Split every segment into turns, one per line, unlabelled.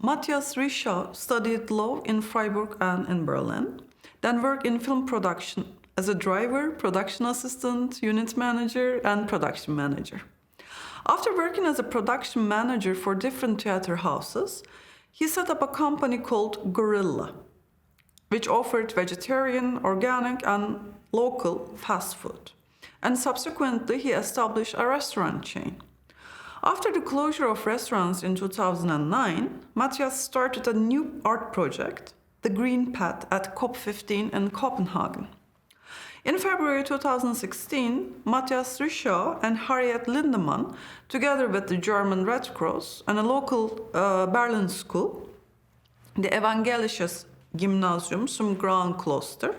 Matthias Rischau studied law in Freiburg and in Berlin, then worked in film production as a driver, production assistant, unit manager, and production manager. After working as a production manager for different theater houses, he set up a company called Gorilla, which offered vegetarian, organic, and local fast food. And subsequently, he established a restaurant chain. After the closure of restaurants in 2009, Matthias started a new art project, The Green Path, at COP15 in Copenhagen. In February 2016, Matthias Rischau and Harriet Lindemann, together with the German Red Cross and a local Berlin school, the Evangelisches Gymnasium zum Grauen Kloster,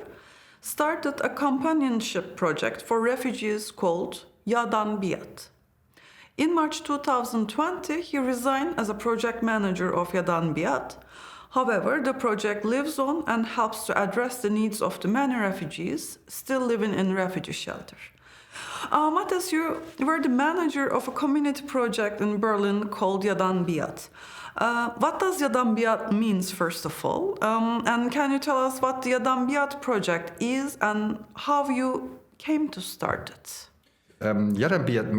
started a companionship project for refugees called Yadan biat. In March 2020, he resigned as a project manager of Yadan biat. However, the project lives on and helps to address the needs of the many refugees still living in refugee shelters. Matthias, you were the manager of a community project in Berlin called Yadan biat. What does Yadan biat means, first of all? And can you tell us what the Yadan biat project is and how you came to start it?
Yadan biat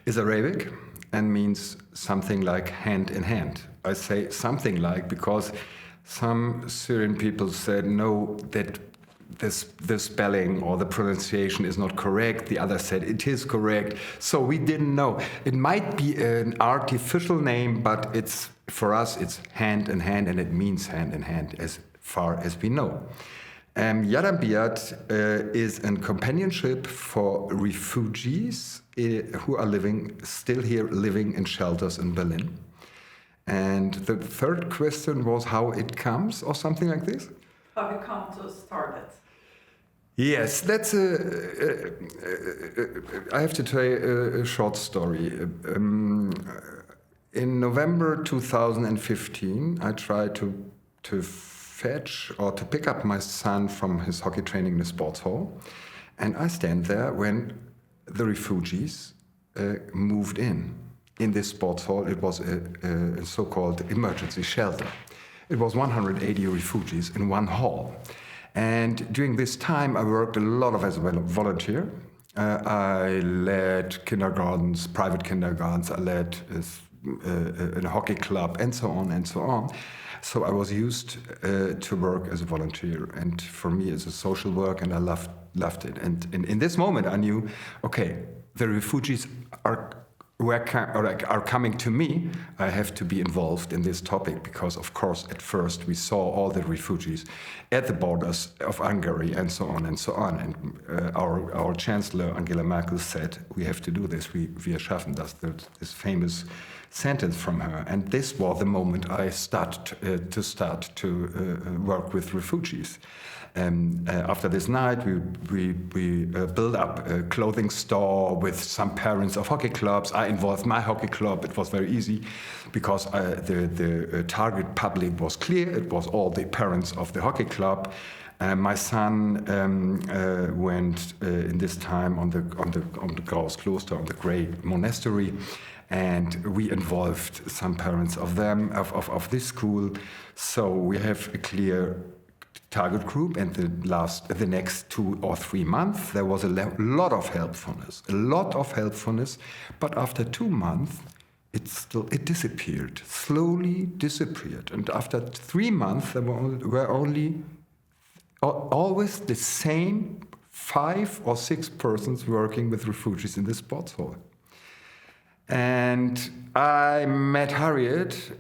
is Arabic and means something like hand in hand. I say something like because some Syrian people said no, that the spelling or the pronunciation is not correct. The other said it is correct. So we didn't know. It might be an artificial name, but for us it's hand in hand, and it means hand in hand as far as we know. Yadan biat is a companionship for refugees who are still living in shelters in Berlin. And the third question was how it comes, or something like this?
How you come to start it?
Yes, that's I have to tell you a short story. In November 2015, I tried to fetch or to pick up my son from his hockey training in the sports hall. And I stand there when the refugees moved in this sports hall. It was a so-called emergency shelter. It was 180 refugees in one hall. And during this time, I worked a lot as a volunteer. I led kindergartens, private kindergartens. I led a hockey club, and so on and so on. So I was used to work as a volunteer, and for me, it's a social work, and I loved it. And in this moment, I knew, okay, the refugees are coming to me. I have to be involved in this topic because, of course, at first we saw all the refugees at the borders of Hungary and so on and so on. And our Chancellor Angela Merkel said, we have to do this. Wir schaffen das. This famous sentence from her. And this was the moment I started to work with refugees. After this night, we built up a clothing store with some parents of hockey clubs. I involved my hockey club. It was very easy because the target public was clear. It was all the parents of the hockey club. My son went in this time on the Graues Kloster, on the Grey Monastery, and we involved some parents of this school. So we have a clear target group, and the next 2 or 3 months there was a lot of helpfulness, but after 2 months it disappeared, slowly disappeared, and after 3 months there were only always the same 5 or 6 persons working with refugees in the sports hall. And I met Harriet,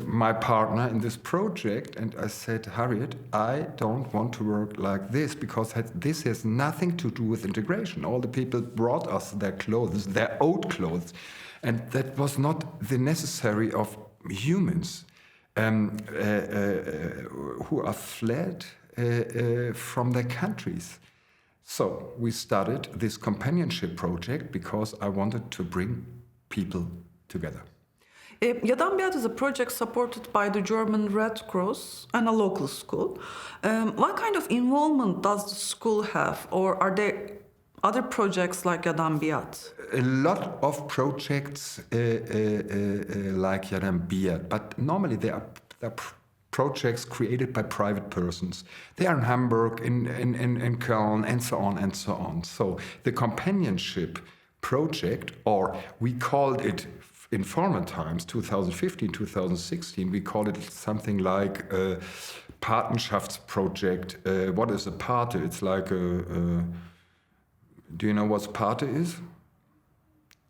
my partner in this project, and I said, Harriet, I don't want to work like this because this has nothing to do with integration. All the people brought us their clothes, their old clothes, and that was not the necessary of humans who are fled from their countries. So we started this companionship project because I wanted to bring people together.
Yadan biat is a project supported by the German Red Cross and a local school. What kind of involvement does the school have, or are other projects like Yadan biat?
A lot of projects like Yadan biat, but normally they are projects created by private persons. They are in Hamburg, in Köln, and so on and so on. So the companionship project, or we called it in former times, 2015, 2016, we called it something like a Patenschaftsproject. What is a Pate? It's like do you know what Pate is?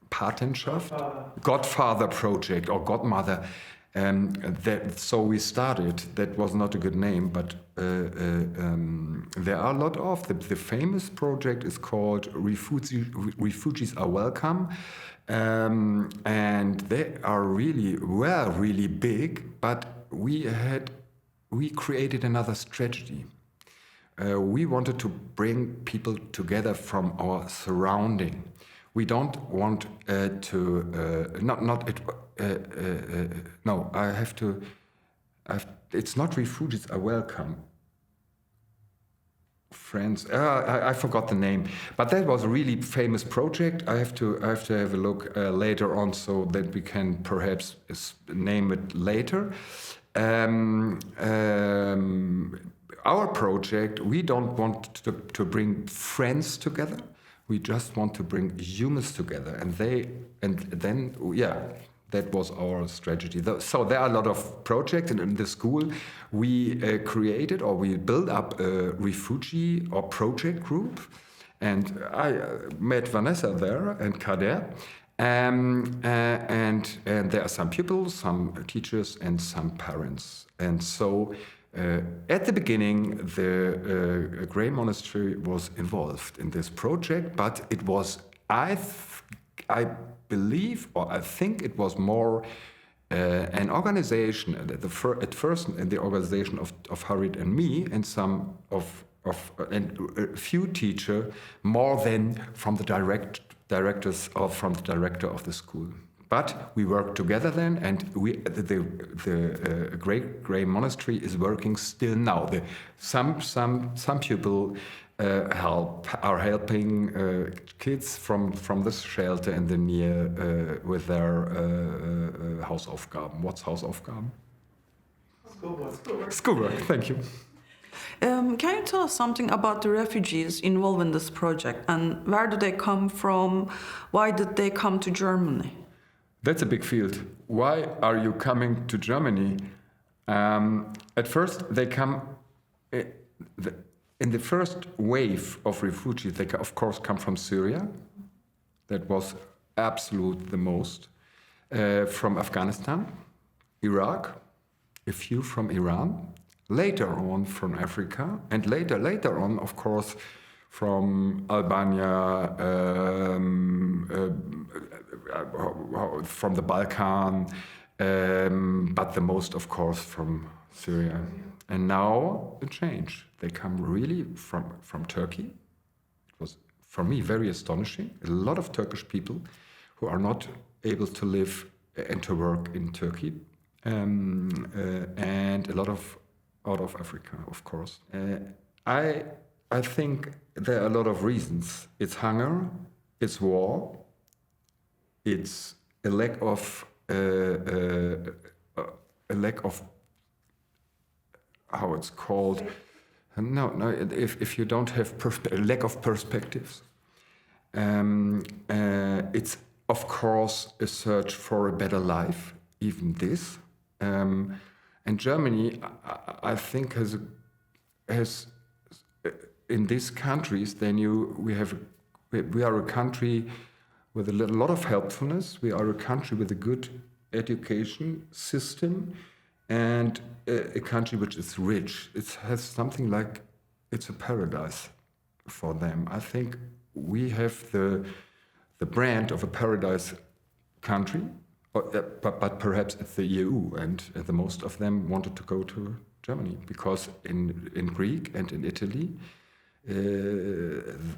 Patenschaft? Godfather project or godmother. So we started. That was not a good name, but there are a lot of the famous project is called Refugees Are Welcome, and they are really big. But we created another strategy. We wanted to bring people together from our surrounding. We don't want it's not refugees are welcome. Friends, I forgot the name, but that was a really famous project. I have to have a look later on so that we can perhaps name it later. Our project, we don't want to bring friends together. We just want to bring humans together, that was our strategy. So there are a lot of projects, and in the school we created or we built up a refugee or project group, and I met Vanessa there and Kader, and there are some pupils, some teachers, and some parents, and so. At the beginning, the Grey Monastery was involved in this project, but it was, I believe, or I think it was more an organization, at first in the organization of Harit and me, and and a few teachers, more than from the directors or from the director of the school. But we worked together then, and the Grey Monastery is working still now. Some people are helping kids from this shelter in the near with their Hausaufgaben. What's Hausaufgaben? Schoolwork. Thank you.
Can you tell us something about the refugees involved in this project, and where do they come from? Why did they come to Germany?
That's a big field. Why are you coming to Germany? At first, they come in the first wave of refugees. They of course come from Syria. That was absolute the most. From Afghanistan, Iraq, a few from Iran. Later on from Africa, and later on, of course, from Albania, from the Balkan, but the most, of course, from Syria. And now a change. They come really from Turkey. It was, for me, very astonishing. A lot of Turkish people who are not able to live and to work in Turkey, and a lot of out of Africa, of course. I think there are a lot of reasons. It's hunger, it's war, it's a lack of how it's called. No. If you don't have a lack of perspectives, it's of course a search for a better life. Even this, and Germany, I think has. In these countries, we are a country with a lot of helpfulness. We are a country with a good education system, and a country which is rich. It has something like it's a paradise for them. I think we have the brand of a paradise country, but perhaps it's the EU, and the most of them wanted to go to Germany because in Greek and in Italy.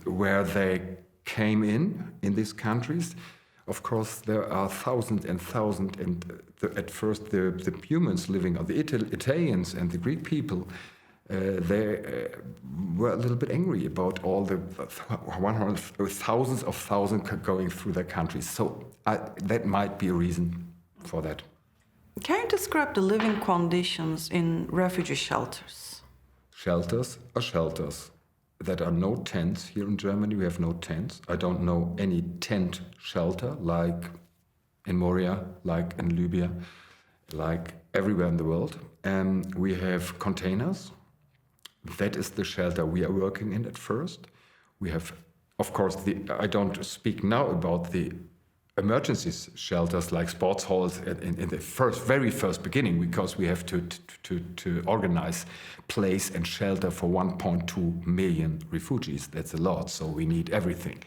Where they came in these countries, of course, there are thousands and thousands, and at first the humans living, or the Italians and the Greek people, they were a little bit angry about all the thousands of thousands going through their countries. So that might be a reason for that.
Can you describe the living conditions in refugee shelters?
Shelters are shelters. There are no tents here in Germany. We have no tents. I don't know any tent shelter like in Moria, like in Libya, like everywhere in the world. We have containers. That is the shelter we are working in at first. We have, of course, I don't speak now about the emergency shelters like sports halls in the very first beginning, because we have to organize place and shelter for 1.2 million refugees. That's a lot, so we need everything.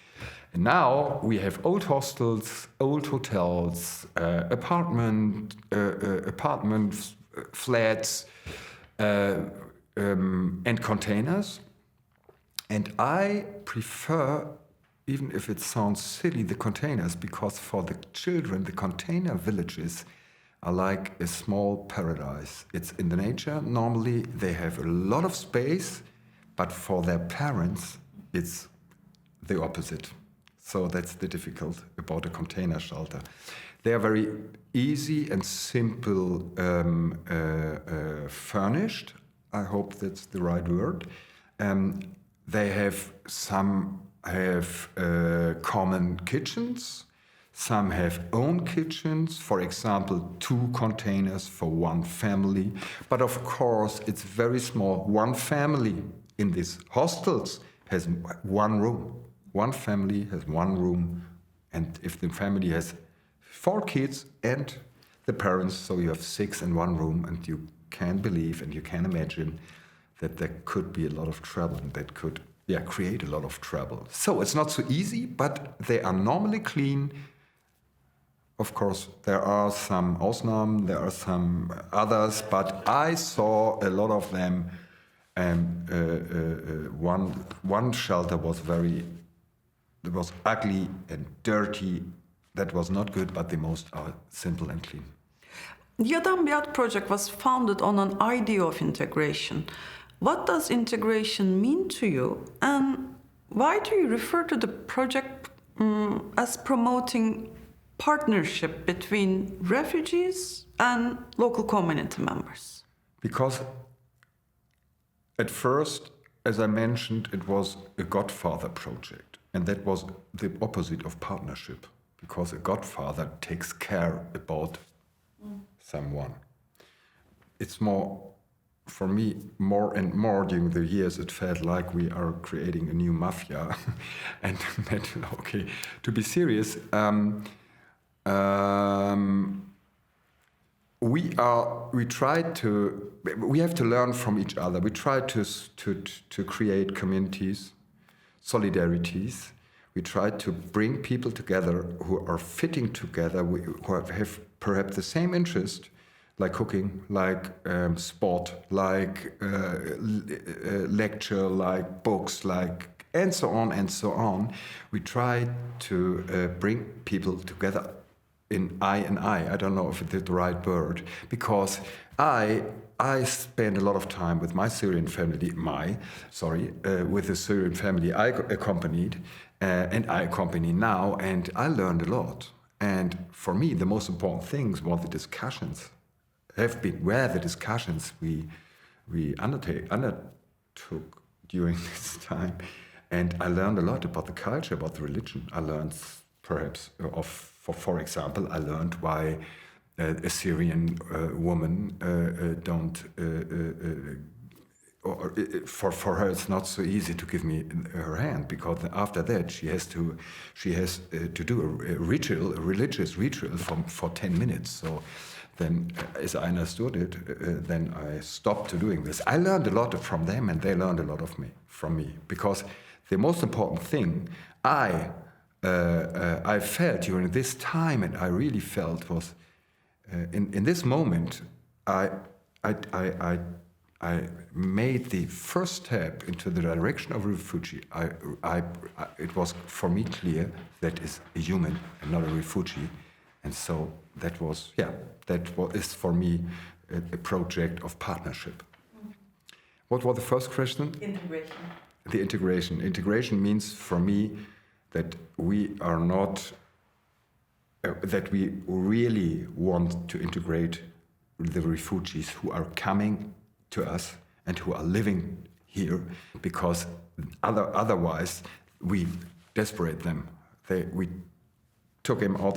And now we have old hostels, old hotels, apartment flats, and containers. And I prefer, even if it sounds silly, the containers, because for the children, the container villages are like a small paradise. It's in the nature. Normally, they have a lot of space, but for their parents, it's the opposite. So that's the difficult about a container shelter. They are very easy and simple furnished. I hope that's the right word. They have common kitchens. Some have own kitchens, for example, 2 containers for one family. But of course, it's very small. One family in these hostels has one room. One family has one room. And if the family has 4 kids and the parents, so you have 6 in one room, and you can believe and you can imagine that there could be a lot of trouble, and that could create a lot of trouble. So it's not so easy, but they are normally clean. Of course, there are some Ausnahmen, there are some others, but I saw a lot of them. And one shelter was ugly and dirty. That was not good, but the most are simple and clean.
The Yadan biat project was founded on an idea of integration. What does integration mean to you, and why do you refer to the project as promoting partnership between refugees and local community members?
Because at first, as I mentioned, it was a godfather project, and that was the opposite of partnership, because a godfather takes care about someone. It's more, for me, more and more during the years, it felt like we are creating a new mafia. And that, okay, to be serious, we have to learn from each other. We try to create communities, solidarities. We try to bring people together who are fitting together, who have perhaps the same interest, like cooking, like sport, like lecture, like books, like and so on and so on. We try to bring people together in I and I don't know if it's the right word, because I spend a lot of time with my Syrian family, with the Syrian family I accompanied, and I accompany now, and I learned a lot. And for me, the most important things were the discussions we undertook during this time. And I learned a lot about the culture, about the religion. I learned perhaps for example, I learned why a Syrian woman for her it's not so easy to give me her hand, because after that she has to do a religious ritual for 10 minutes. So then, as I understood it, then I stopped doing this. I learned a lot from them, and they learned a lot from me, because the most important thing I felt during this time, and I really felt was in this moment I made the first step into the direction of a refugee. It was for me clear that is a human and not a refugee, and so that is for me a project of partnership. What was the first question?
Integration.
The integration. Integration means for me that we are not, that we really want to integrate the refugees who are coming to us and who are living here, because otherwise we desperate them. We took them out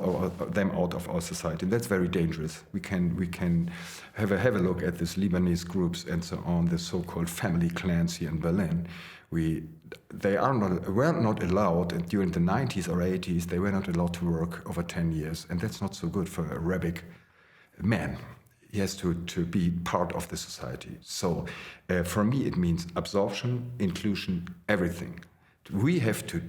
of our society, and that's very dangerous. We can have a look at these Lebanese groups and so on, the so-called family clans here in Berlin. They were not allowed, and during the 90s or 80s, they were not allowed to work over 10 years, and that's not so good for a Arabic man. He has to be part of the society. So for me, it means absorption, inclusion, everything. We have to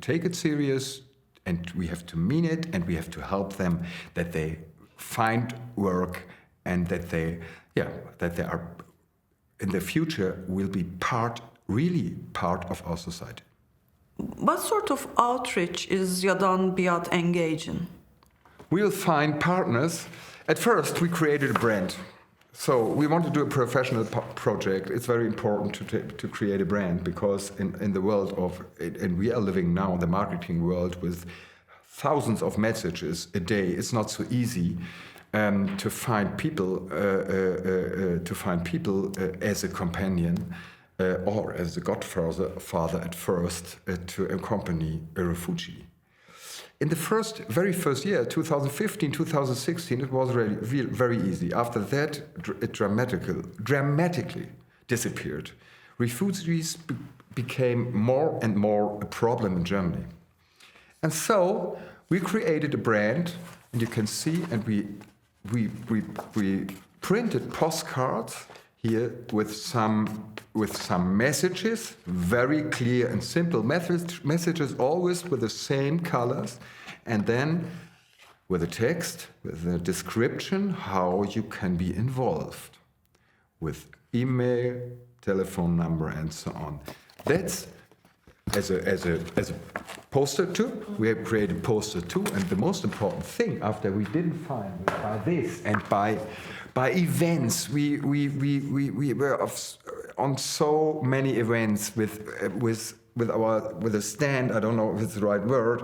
take it serious, and we have to mean it, and we have to help them that they find work, and that they are in the future will be really part of our society.
What sort of outreach is Yadan biat engaging?
We'll find partners. At first, we created a brand. So we want to do a professional project. It's very important to create a brand, because in the world of, and we are living now in the marketing world with thousands of messages a day. It's not so easy to find people as a companion or as a godfather at first to accompany a refugee. In the very first year, 2015, 2016, it was really very easy. After that, it dramatically disappeared. Refugees became more and more a problem in Germany. And so we created a brand, and you can see, and we printed postcards here with some messages, very clear and simple messages, always with the same colors, and then with a text, with a description how you can be involved, with email, telephone number, and so on. That's as a poster too. We have created poster too, and the most important thing, after we didn't find by this and by events, we were on so many events with a stand. I don't know if it's the right word.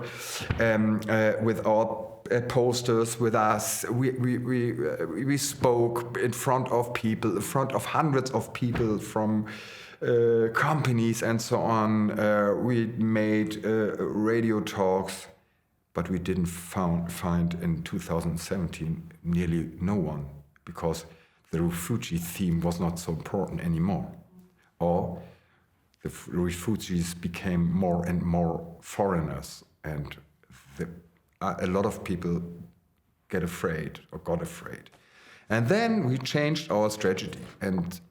With our posters, with us, we spoke in front of people, in front of hundreds of people from companies and so on. We made radio talks, but we didn't find in 2017 nearly no one, because the refugee theme was not so important anymore. Or the refugees became more and more foreigners, and a lot of people got afraid. And then we changed our strategy, and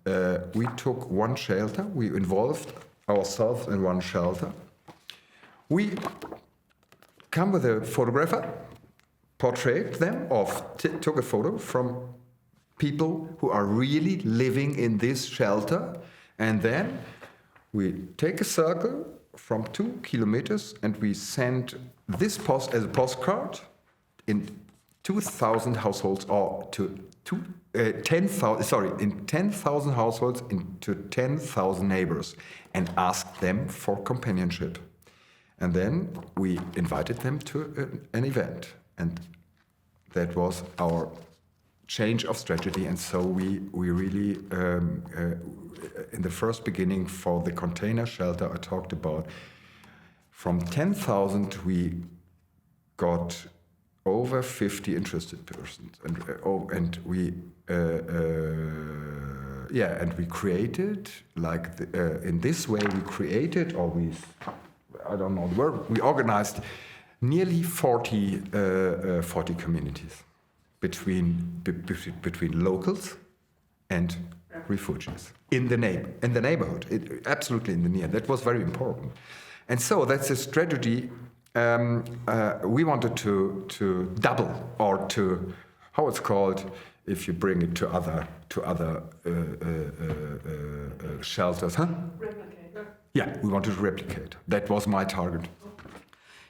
we took one shelter. We involved ourselves in one shelter. We come with a photographer, portrayed them, took a photo from people who are really living in this shelter, and then we take a circle from 2 kilometers, and we send this post as a postcard in 2,000 households, or to 10,000 households into 10,000 neighbors, and ask them for companionship. And then we invited them to an event, and that was our change of strategy. And so we really, in the first beginning for the container shelter I talked about, from 10,000 we got over 50 interested persons, and we created, like in this way we created, or I don't know the word, we organized nearly 40 communities between locals and refugees in the neighborhood, absolutely in the near. That was very important, and so that's a strategy. We wanted to double, or to, how it's called if you bring it to other shelters, huh?
Replicate.
Yeah, we wanted to replicate. That was my target.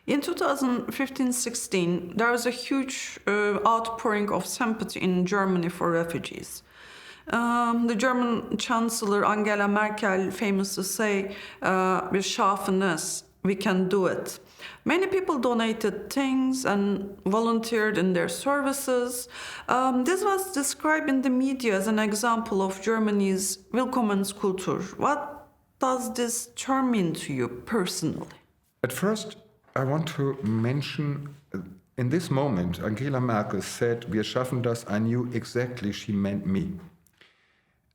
In 2015-16, there was a huge outpouring of sympathy in Germany for refugees. The German Chancellor Angela Merkel famously say, "Wir schaffen es, we can do it." Many people donated things and volunteered in their services. This was described in the media as an example of Germany's Willkommenskultur. What does this term mean to you personally?
At first, I want to mention, in this moment, Angela Merkel said, "Wir schaffen das," I knew exactly she meant me.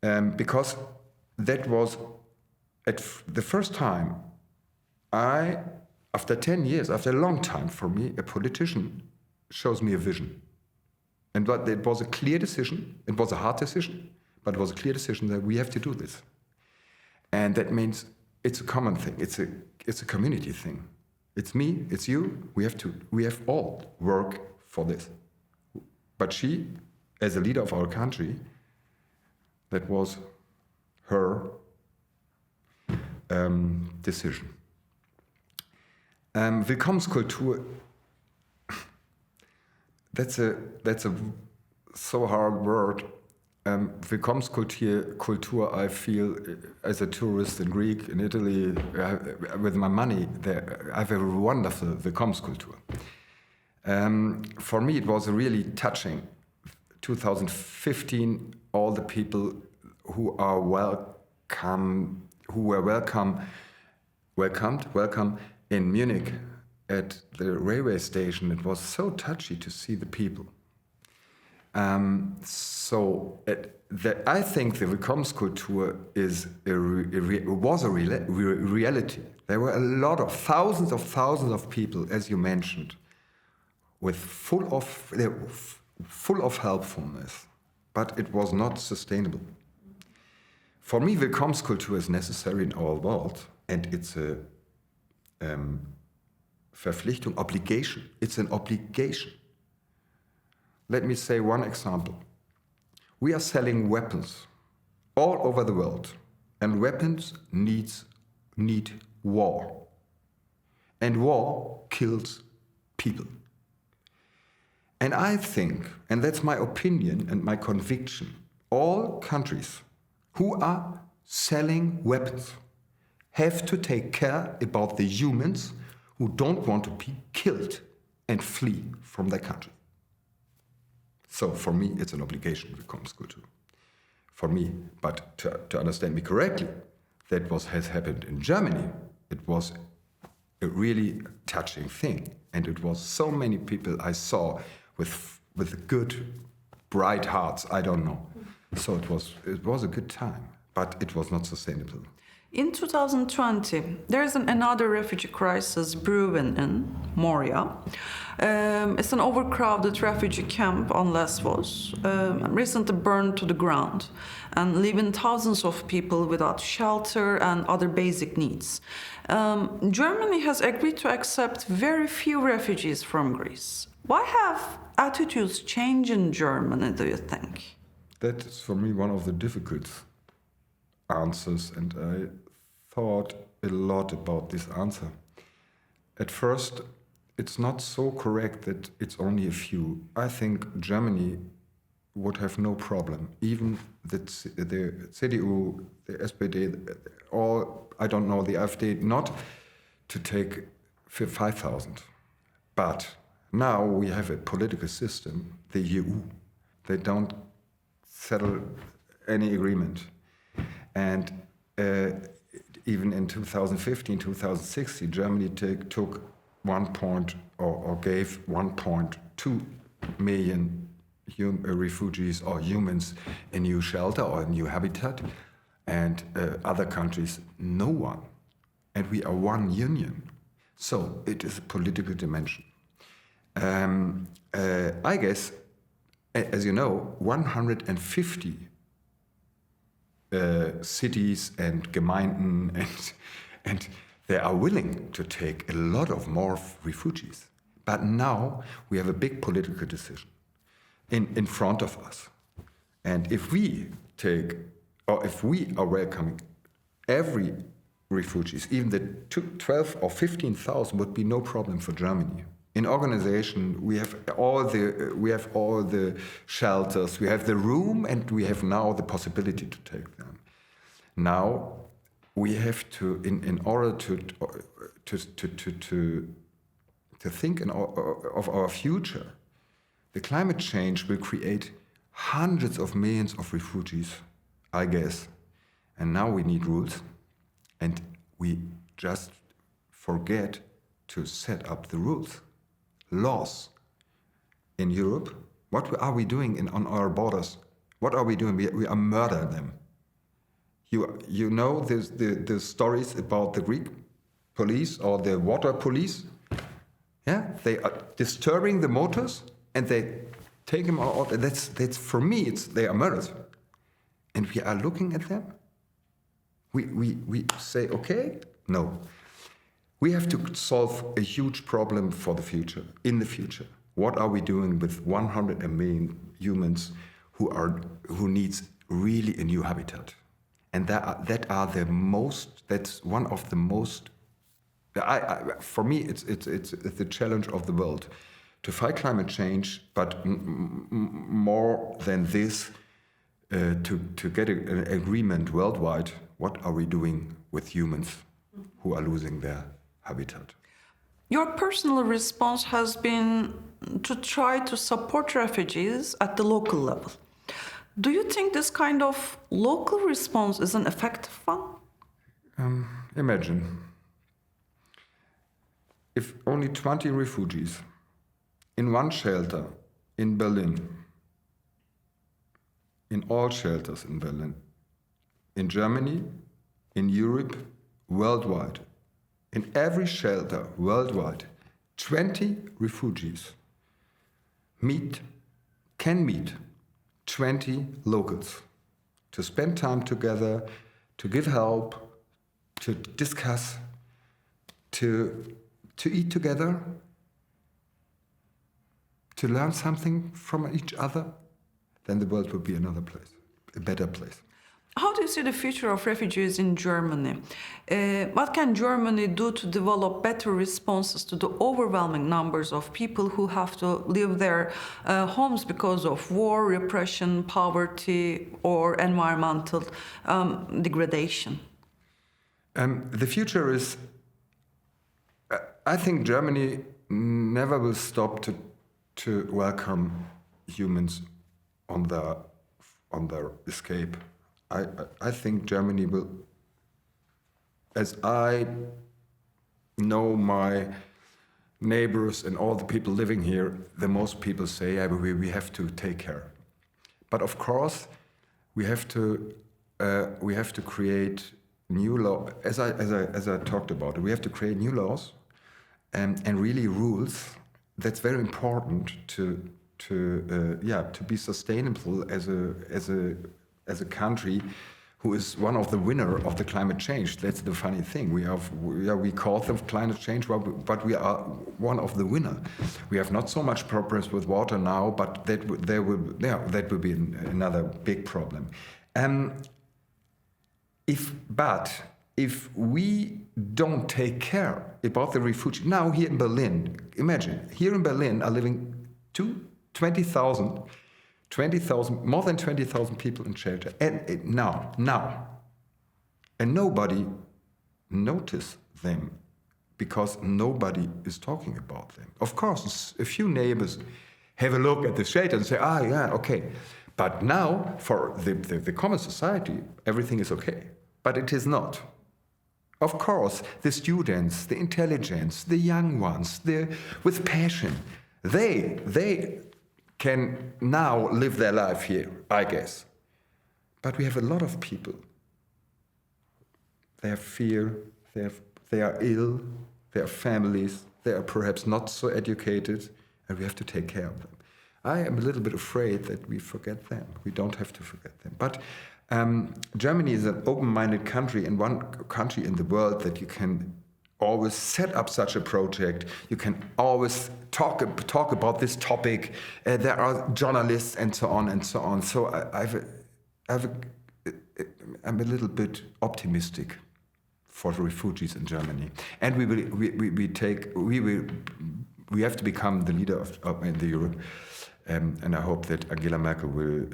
Because that was, the first time, after 10 years, after a long time for me, a politician shows me a vision. And it was a clear decision, it was a hard decision, but it was a clear decision that we have to do this. And that means it's a common thing, it's a community thing. It's me, it's you, we have all work for this. But she, as a leader of our country, that was her decision. Willkommenskultur, that's a so hard word. Willkommenskultur, I feel, as a tourist in Greek, in Italy, with my money, I have a wonderful Willkommenskultur. For me, it was really touching. 2015, all the people who were welcomed in Munich at the railway station. It was so touchy to see the people. I think the Willkommenskultur was a reality. There were thousands of people, as you mentioned, with full of helpfulness, but it was not sustainable. For me, Willkommenskultur is necessary in our world, and it's a Verpflichtung, obligation. It's an obligation. Let me say one example. We are selling weapons all over the world, and weapons need war. And war kills people. And I think, and that's my opinion and my conviction, all countries who are selling weapons have to take care about the humans who don't want to be killed and flee from their country. So for me, it's an obligation, Willkommenskultur. For me, but to understand me correctly, that has happened in Germany. It was a really touching thing. And it was so many people I saw with good, bright hearts, I don't know. So it was a good time, but it was not sustainable.
In 2020, there is another refugee crisis brewing in Moria. It's an overcrowded refugee camp on Lesbos, recently burned to the ground, and leaving thousands of people without shelter and other basic needs. Germany has agreed to accept very few refugees from Greece. Why have attitudes changed in Germany, do you think?
That is for me one of the difficult answers, and I thought a lot about this answer. At first, it's not so correct that it's only a few. I think Germany would have no problem. Even the CDU, the SPD, I don't know, the AfD, not to take 5,000. But now we have a political system, the EU. They don't settle any agreement. And even in 2015, 2016, Germany took gave 1.2 million refugees or humans a new shelter or a new habitat, and other countries, no one. And we are one union. So it is a political dimension. I guess, as you know, 150 cities and Gemeinden and they are willing to take a lot of more refugees. But now we have a big political decision in front of us. And if we are welcoming every refugees, even the 12 or 15,000 would be no problem for Germany. In organization, we have all the shelters, we have the room, and we have now the possibility to take them. Now, we have to, in order to think of our future, the climate change will create hundreds of millions of refugees, I guess. And now we need rules, and we just forget to set up the rules. Laws in Europe. What are we doing on our borders? What are we doing? We are murdering them. You know the stories about the Greek police or the water police? Yeah, they are disturbing the motors and they take them out. That's for me. They are murderers, and we are looking at them. We say okay, no. We have to solve a huge problem for the future, in the future. What are we doing with 100 million humans who needs really a new habitat? And that's one of the most, for me, it's the challenge of the world to fight climate change, but more than this, to get an agreement worldwide. What are we doing with humans who are losing their habitat?
Your personal response has been to try to support refugees at the local level. Do you think this kind of local response is an effective one?
Imagine if only 20 refugees in one shelter in Berlin, in all shelters in Berlin, in Germany, in Europe, worldwide, in every shelter worldwide, 20 refugees can meet 20 locals to spend time together, to give help, to discuss, to eat together, to learn something from each other, then the world will be another place, a better place.
How do you see the future of refugees in Germany? What can Germany do to develop better responses to the overwhelming numbers of people who have to leave their homes because of war, repression, poverty, or environmental degradation?
The future is, I think Germany never will stop to welcome humans on their escape. I think Germany will, as I know my neighbors and all the people living here, the most people say, yeah, we have to take care. But of course, we have to create new law. As I talked about it, we have to create new laws and really rules. That's very important to be sustainable as a country who is one of the winner of the climate change. That's the funny thing. We call them climate change, but we are one of the winner. We have not so much progress with water now, but that will be another big problem. If we don't take care about the refugees now here in Berlin, imagine here in Berlin are living 20,000, more than 20,000 people in shelter. And now. And nobody notice them because nobody is talking about them. Of course, a few neighbors have a look at the shelter and say, yeah, okay. But now, for the common society, everything is okay. But it is not. Of course, the students, the intelligence, the young ones, with passion, they can now live their life here, I guess. But we have a lot of people. They have fear, they are ill, they have families, they are perhaps not so educated, and we have to take care of them. I am a little bit afraid that we forget them. We don't have to forget them. But Germany is an open-minded country and one country in the world that you can always set up such a project. You can always talk about this topic. There are journalists and so on and so on. So I'm a little bit optimistic for the refugees in Germany, and we will we have to become the leader of in the Europe. And I hope that Angela Merkel will,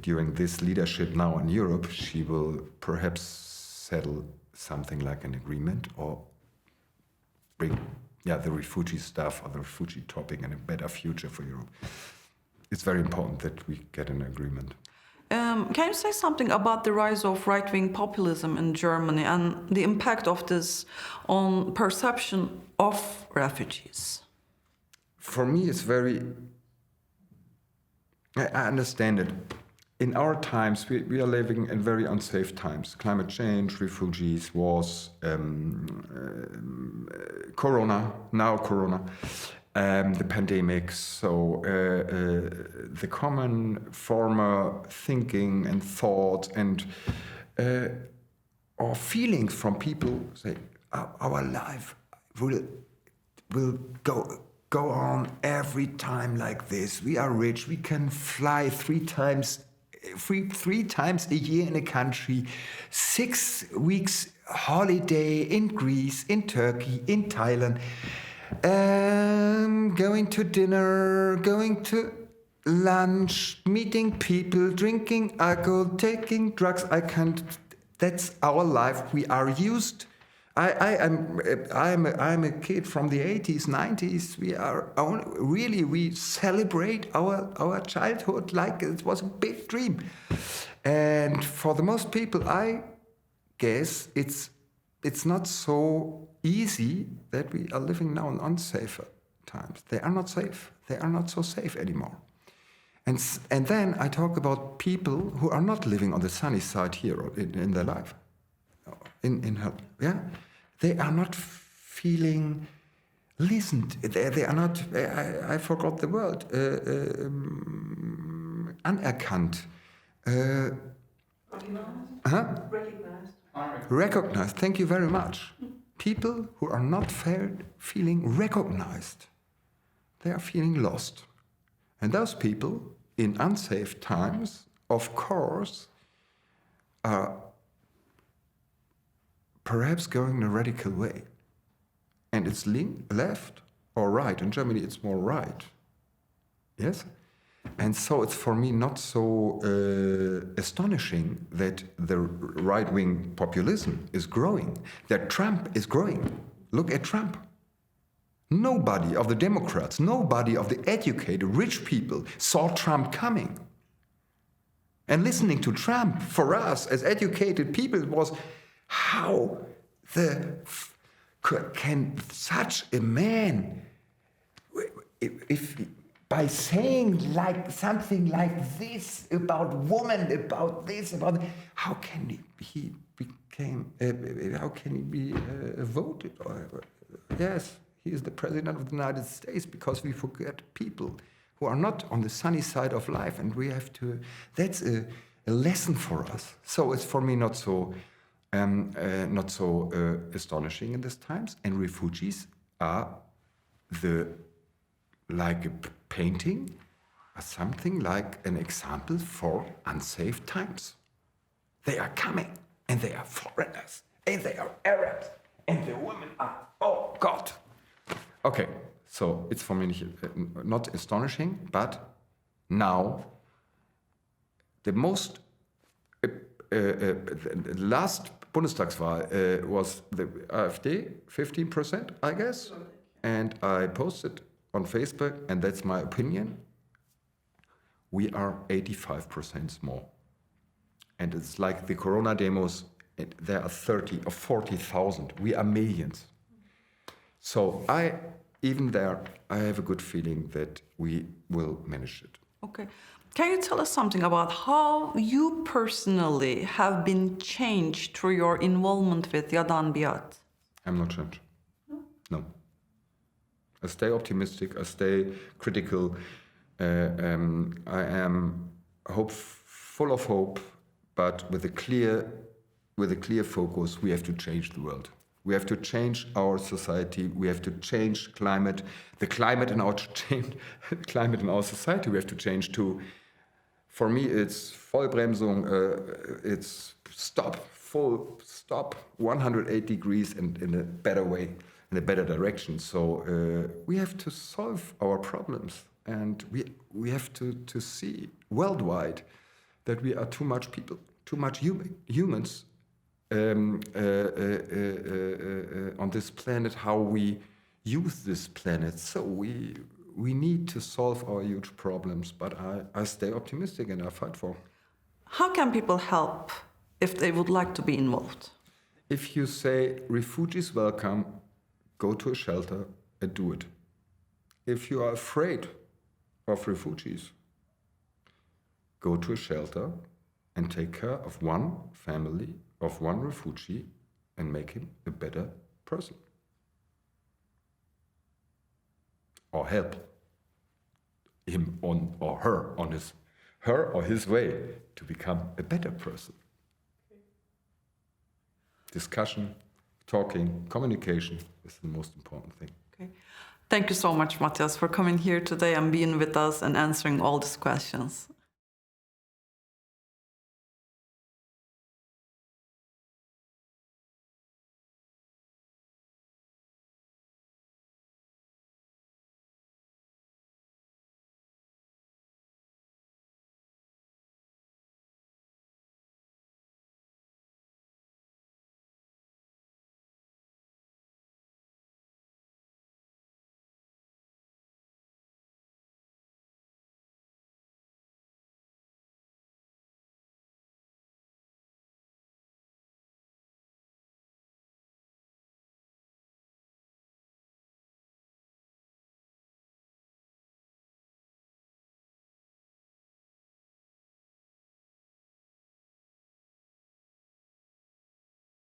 during this leadership now in Europe, she will perhaps settle something like an agreement or bring the refugee stuff or the refugee topic and a better future for Europe. It's very important that we get an agreement.
Can you say something about the rise of right-wing populism in Germany and the impact of this on perception of refugees?
For me, it's very... I understand it. In our times, we are living in very unsafe times. Climate change, refugees, wars, Corona, the pandemic. So the common former thinking and thought and or feelings from people say our life will go on every time like this. We are rich. We can fly three times a year in a country, 6 weeks holiday in Greece, in Turkey, in Thailand, going to dinner, going to lunch, meeting people, drinking alcohol, taking drugs. That's our life. We are used. I'm a kid from the 80s, 90s. We celebrate our childhood like it was a big dream. And for the most people, I guess it's not so easy that we are living now in unsafe times. They are not safe. They are not so safe anymore. And then I talk about people who are not living on the sunny side here in their life. They are not feeling listened. They are not, I forgot the word, anerkannt. Recognized. Thank you very much. People who are not feeling recognized. They are feeling lost. And those people in unsafe times, of course, are perhaps going in a radical way. And it's left or right. In Germany, it's more right. Yes? And so it's for me not so astonishing that the right-wing populism is growing, that Trump is growing. Look at Trump. Nobody of the Democrats, nobody of the educated, rich people saw Trump coming. And listening to Trump, for us as educated people, was how can such a man, if by saying like something like this about women, about this, about how can he be voted? Yes, he is the president of the United States because we forget people who are not on the sunny side of life, and we have to. That's a lesson for us. So it's for me not so astonishing in these times. And refugees are like a painting, or something like an example for unsafe times. They are coming, and they are foreigners, and they are Arabs, and the women are, oh God. Okay, so it's for me not astonishing, but now the most the last Bundestagswahl was the AfD, 15%, I guess, and I posted on Facebook, and that's my opinion. We are 85% more. And it's like the Corona demos, there are 30 or 40,000. We are millions. So I have a good feeling that we will manage it.
Okay. Can you tell us something about how you personally have been changed through your involvement with Yadan biat?
I'm not changed. No. I stay optimistic. I stay critical. I am full of hope, but with a clear focus. We have to change the world. We have to change our society. We have to change the climate in our society. We have to change too. For me, it's Vollbremsung. It's full stop, 180 degrees, and in a better way. in a better direction. So we have to solve our problems, and we have to see worldwide that we are too much people, too much humans on this planet, how we use this planet. So we need to solve our huge problems, but I stay optimistic and I fight for.
How can people help if they would like to be involved?
If you say refugees welcome, go to a shelter and do it. If you are afraid of refugees, go to a shelter and take care of one family, of one refugee, and make him a better person. Or help him on or her on his way to become a better person. Discussion, talking, communication is the most important thing.
Okay. Thank you so much, Matthias, for coming here today and being with us and answering all these questions.